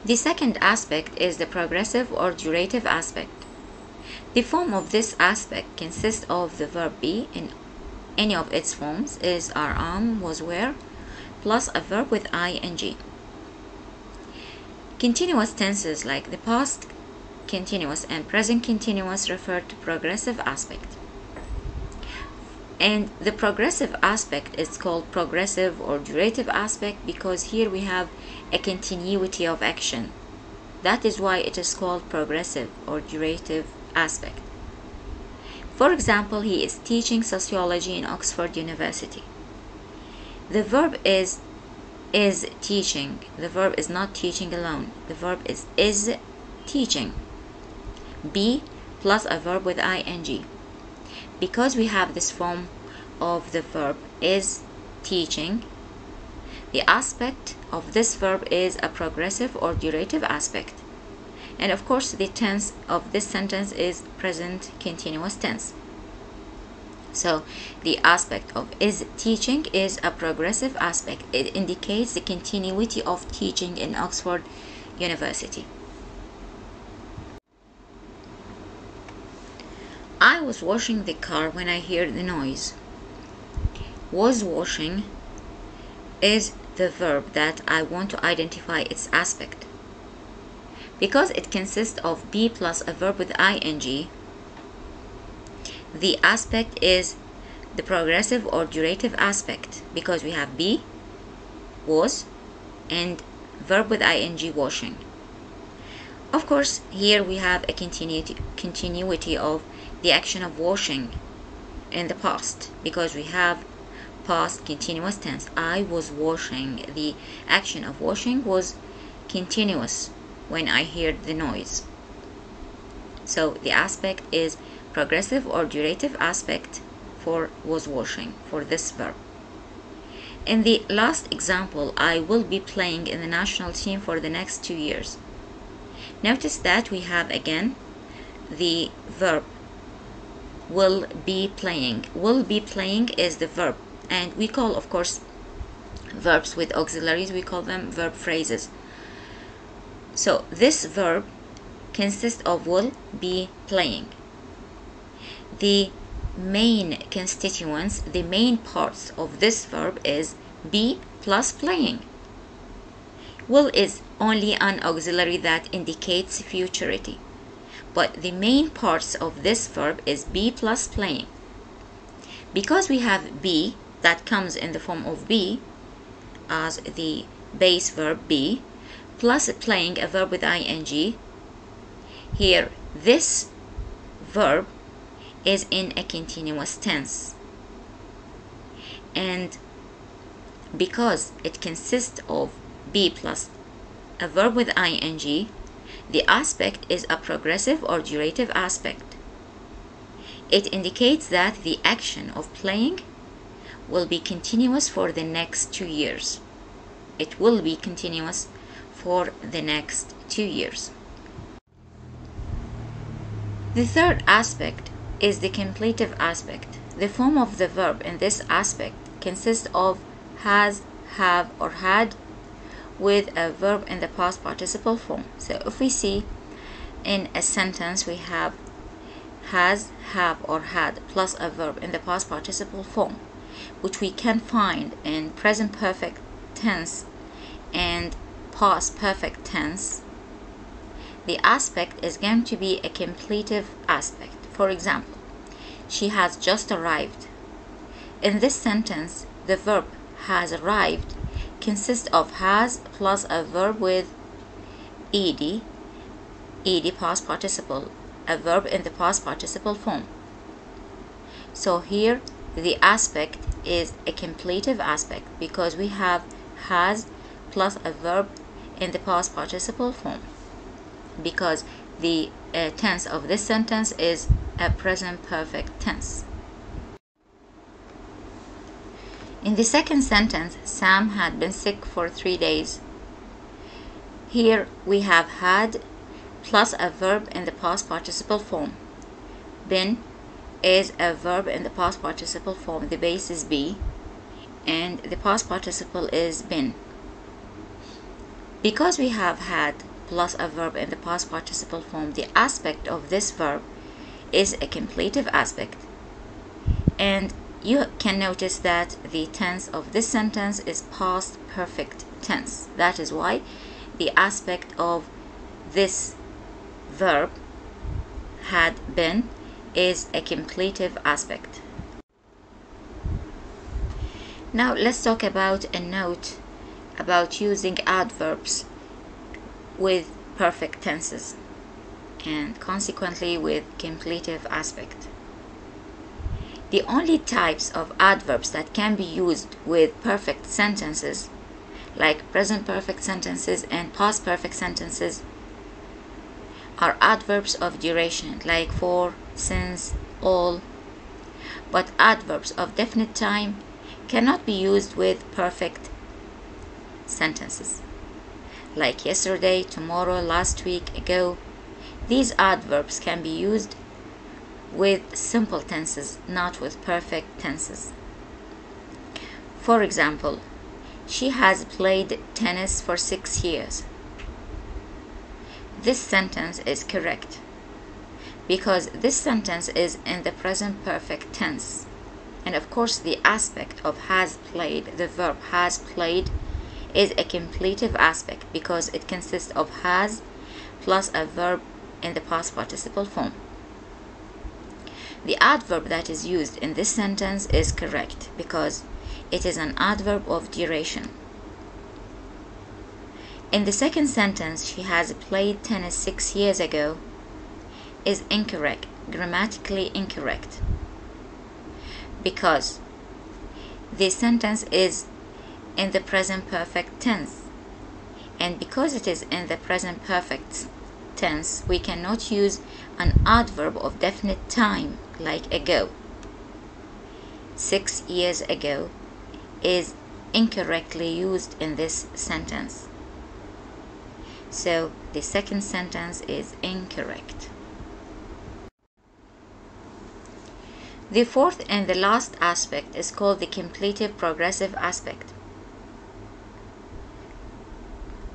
The second aspect is the progressive or durative aspect. The form of this aspect consists of the verb be in any of its forms, is, are, was, were, plus a verb with ing. Continuous tenses like the past continuous and present continuous refer to progressive aspect. And the progressive aspect is called progressive or durative aspect because here we have a continuity of action. That is why it is called progressive or durative aspect. For example, he is teaching sociology in Oxford University. The verb is teaching. The verb is not teaching alone. The verb is teaching. Be plus a verb with ing. Because we have this form of the verb is teaching, the aspect of this verb is a progressive or durative aspect. And of course, the tense of this sentence is present continuous tense. So the aspect of is teaching is a progressive aspect. It indicates the continuity of teaching in Oxford University. I was washing the car when I heard the noise. Was washing is the verb that I want to identify its aspect. Because it consists of be plus a verb with ing, the aspect is the progressive or durative aspect because we have be, was, and verb with ing washing. Of course, here we have a continuity of the action of washing in the past because we have past continuous tense. I was washing. The action of washing was continuous when I heard the noise. So the aspect is progressive or durative aspect for was washing for this verb. In the last example, I will be playing in the national team for the next 2 years. Notice that we have again the verb will be playing. Will be playing is the verb, and we call, of course, verbs with auxiliaries, we call them verb phrases. So this verb consists of will be playing. The main constituents, the main parts of this verb is be plus playing. Will is only an auxiliary that indicates futurity, but the main parts of this verb is be plus playing. Because we have be that comes in the form of be as the base verb be plus playing a verb with ing, here this verb is in a continuous tense, and because it consists of be plus a verb with ing, the aspect is a progressive or durative aspect. It indicates that the action of playing will be continuous for the next 2 years. It will be continuous for the next 2 years. The third aspect is the completive aspect. The form of the verb in this aspect consists of has, have, or had with a verb in the past participle form. So if we see in a sentence we have has, have, or had plus a verb in the past participle form, which we can find in present perfect tense and past perfect tense, the aspect is going to be a completive aspect. For example, she has just arrived. In this sentence, the verb has arrived consists of has plus a verb with ed past participle, a verb in the past participle form. So here the aspect is a completive aspect because we have has plus a verb in the past participle form, because the tense of this sentence is a present perfect tense. In the second sentence, Sam had been sick for 3 days. Here we have had plus a verb in the past participle form. Been is a verb in the past participle form. The base is be and the past participle is been. Because we have had plus a verb in the past participle form, the aspect of this verb is a completive aspect. And you can notice that the tense of this sentence is past perfect tense. That is why the aspect of this verb had been is a completive aspect. Now let's talk about a note about using adverbs with perfect tenses and consequently with completive aspect. The only types of adverbs that can be used with perfect sentences, like present perfect sentences and past perfect sentences, are adverbs of duration, like for, since, all. But adverbs of definite time cannot be used with perfect sentences, like yesterday, tomorrow, last week, ago. These adverbs can be used with simple tenses, not with perfect tenses. For example, she has played tennis for 6 years. This sentence is correct because this sentence is in the present perfect tense. And of course, the aspect of has played, the verb has played, is a completive aspect because it consists of has plus a verb in the past participle form. The adverb that is used in this sentence is correct because it is an adverb of duration. In the second sentence, she has played tennis 6 years ago, is incorrect, grammatically incorrect, because the sentence is in the present perfect tense. And because it is in the present perfect tense, we cannot use an adverb of definite time like ago. 6 years ago is incorrectly used in this sentence. So the second sentence is incorrect. The fourth and the last aspect is called the completive progressive aspect.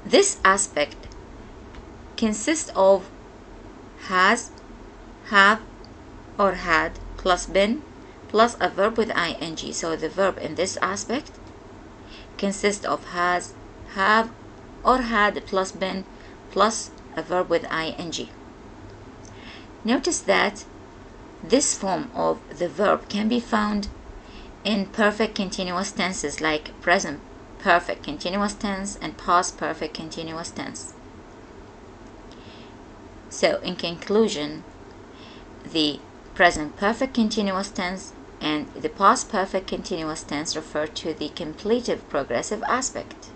This aspect consists of has, have, or had plus been plus a verb with ing. So the verb in this aspect consists of has, have, or had plus been plus a verb with ing. Notice that this form of the verb can be found in perfect continuous tenses like present perfect continuous tense and past perfect continuous tense. So in conclusion, the present perfect continuous tense and the past perfect continuous tense refer to the completive progressive aspect.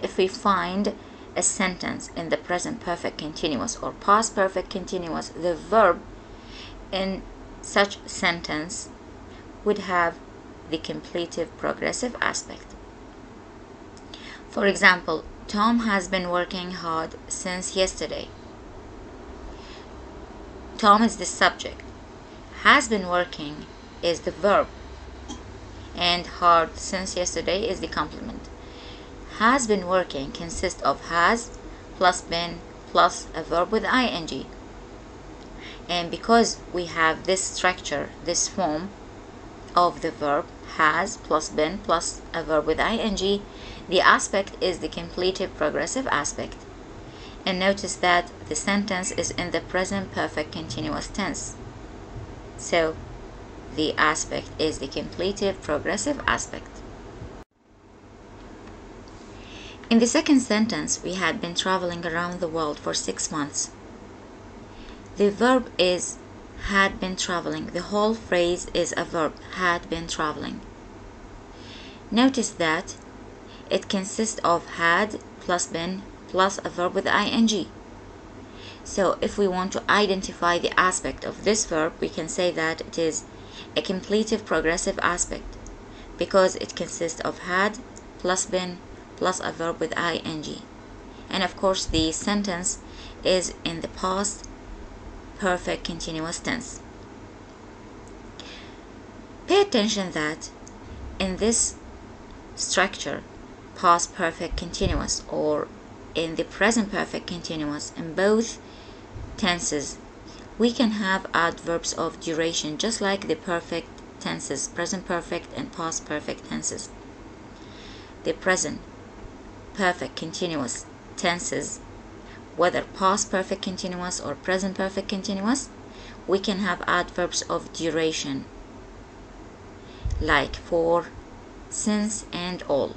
If we find a sentence in the present perfect continuous or past perfect continuous, the verb in such sentence would have the completive progressive aspect. For example, Tom has been working hard since yesterday. Tom is the subject. Has been working is the verb. And hard since yesterday is the complement. Has been working consists of has plus been plus a verb with ing. And because we have this structure, this form of the verb, has plus been plus a verb with ing, the aspect is the completive progressive aspect. And notice that the sentence is in the present perfect continuous tense. So the aspect is the completive progressive aspect. In the second sentence, we had been traveling around the world for 6 months. The verb is had been traveling. The whole phrase is a verb, had been traveling. Notice that it consists of had plus been plus a verb with ing. So if we want to identify the aspect of this verb, we can say that it is a completive progressive aspect because it consists of had plus been plus a verb with ing. And of course, the sentence is in the past perfect continuous tense. Pay attention that in this structure, past perfect continuous or in the present perfect continuous in both tenses, we can have adverbs of duration just like the perfect tenses, present perfect and past perfect tenses. The present perfect continuous tenses, whether past perfect continuous or present perfect continuous, we can have adverbs of duration like for, since, and all.